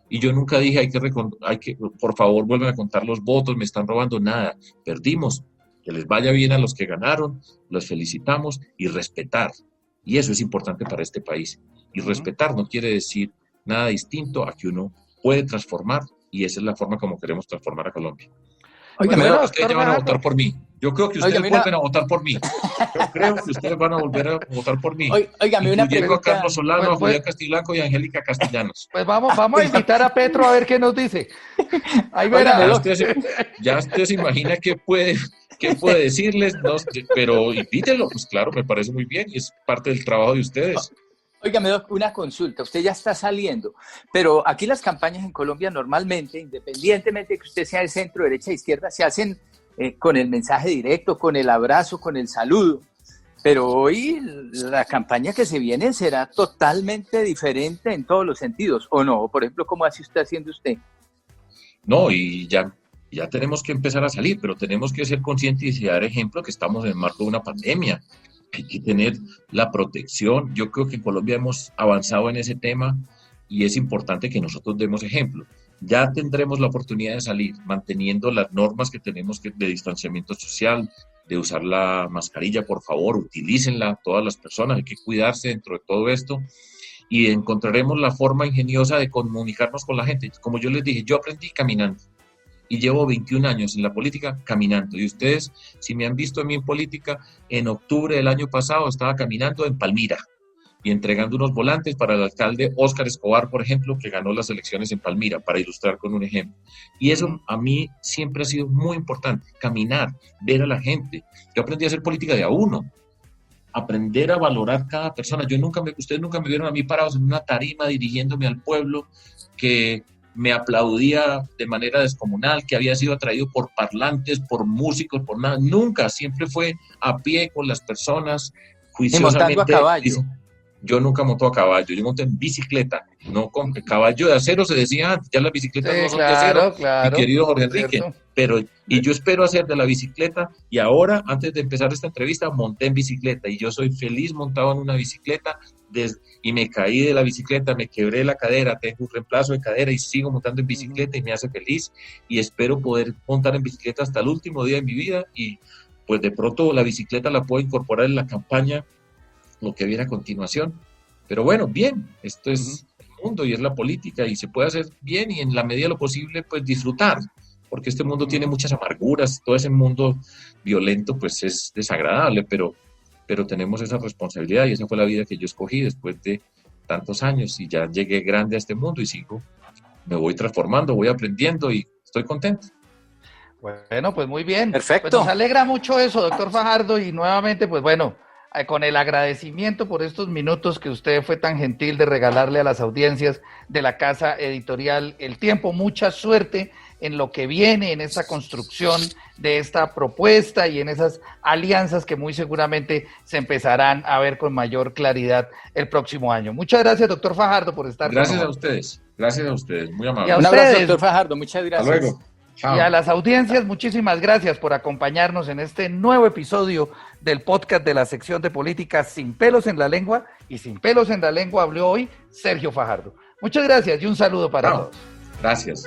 Y yo nunca dije, hay que, por favor, vuelvan a contar los votos, me están robando, nada. Perdimos. Que les vaya bien a los que ganaron, los felicitamos, y respetar. Y eso es importante para este país. Y respetar no quiere decir nada distinto a que uno puede transformar, y esa es la forma como queremos transformar a Colombia.
Oiga,
ustedes ya van a votar por mí. Yo creo que ustedes vuelven a votar por mí. Yo creo que ustedes van a volver a votar por mí.
Óigame, una pregunta.
A Carlos Solano, a Julián Castilblanco y a Angélica Castellanos.
Pues vamos a invitar a Petro a ver qué nos dice. Ahí verá.
Ya usted se imagina qué puede decirles, no, pero invítenlo, pues claro, me parece muy bien y es parte del trabajo de ustedes.
Óigame, una consulta, usted ya está saliendo, pero aquí las campañas en Colombia normalmente, independientemente de que usted sea de centro, derecha, izquierda, se hacen con el mensaje directo, con el abrazo, con el saludo, pero hoy la campaña que se viene será totalmente diferente en todos los sentidos, ¿o no? Por ejemplo, ¿cómo así está haciendo usted?
No, y ya tenemos que empezar a salir, pero tenemos que ser conscientes y dar ejemplo que estamos en el marco de una pandemia. Hay que tener la protección. Yo creo que en Colombia hemos avanzado en ese tema y es importante que nosotros demos ejemplo. Ya tendremos la oportunidad de salir manteniendo las normas que tenemos de distanciamiento social, de usar la mascarilla, por favor, utilícenla todas las personas, hay que cuidarse dentro de todo esto y encontraremos la forma ingeniosa de comunicarnos con la gente. Como yo les dije, yo aprendí caminando. Y llevo 21 años en la política caminando. Y ustedes, si me han visto a mí en política, en octubre del año pasado estaba caminando en Palmira y entregando unos volantes para el alcalde Óscar Escobar, por ejemplo, que ganó las elecciones en Palmira, para ilustrar con un ejemplo. Y eso a mí siempre ha sido muy importante, caminar, ver a la gente. Yo aprendí a hacer política de a uno, aprender a valorar cada persona. Ustedes nunca me vieron a mí parados en una tarima dirigiéndome al pueblo que me aplaudía de manera descomunal, que había sido atraído por parlantes, por músicos, por nada. Nunca, siempre fue a pie con las personas, juiciosamente.
Y montando a caballo.
Yo nunca monto a caballo, yo monto en bicicleta, no con caballo de acero se decía antes, ya las bicicletas
Sí,
no son de acero,
claro,
mi querido Jorge
es
Enrique,
cierto.
pero y yo espero hacer de la bicicleta y ahora, antes de empezar esta entrevista, monté en bicicleta y yo soy feliz montado en una bicicleta y me caí de la bicicleta, me quebré la cadera, tengo un reemplazo de cadera y sigo montando en bicicleta y me hace feliz y espero poder montar en bicicleta hasta el último día de mi vida y pues de pronto la bicicleta la puedo incorporar en la campaña, lo que viene a continuación. Pero bueno, bien, esto es el mundo y es la política y se puede hacer bien y en la medida de lo posible pues disfrutar, porque este mundo tiene muchas amarguras, todo ese mundo violento pues es desagradable, pero tenemos esa responsabilidad y esa fue la vida que yo escogí después de tantos años y ya llegué grande a este mundo y sigo, me voy transformando, voy aprendiendo y estoy contento.
Bueno, pues muy bien.
Perfecto.
Pues nos alegra mucho eso, doctor Fajardo, y nuevamente, pues bueno, con el agradecimiento por estos minutos que usted fue tan gentil de regalarle a las audiencias de la casa editorial El Tiempo. Mucha suerte en lo que viene, en esta construcción de esta propuesta y en esas alianzas que muy seguramente se empezarán a ver con mayor claridad el próximo año. Muchas gracias, doctor Fajardo, por estar
Gracias
con
nosotros. Gracias a ustedes, muy amables.
Y a
Un abrazo,
ustedes.
doctor Fajardo, muchas gracias.
Hasta luego. Chao.
Y a las audiencias, muchísimas gracias por acompañarnos en este nuevo episodio del podcast de la sección de política Sin Pelos en la Lengua. Y Sin Pelos en la Lengua habló hoy Sergio Fajardo. Muchas gracias y un saludo para
Chao.
todos.
Gracias.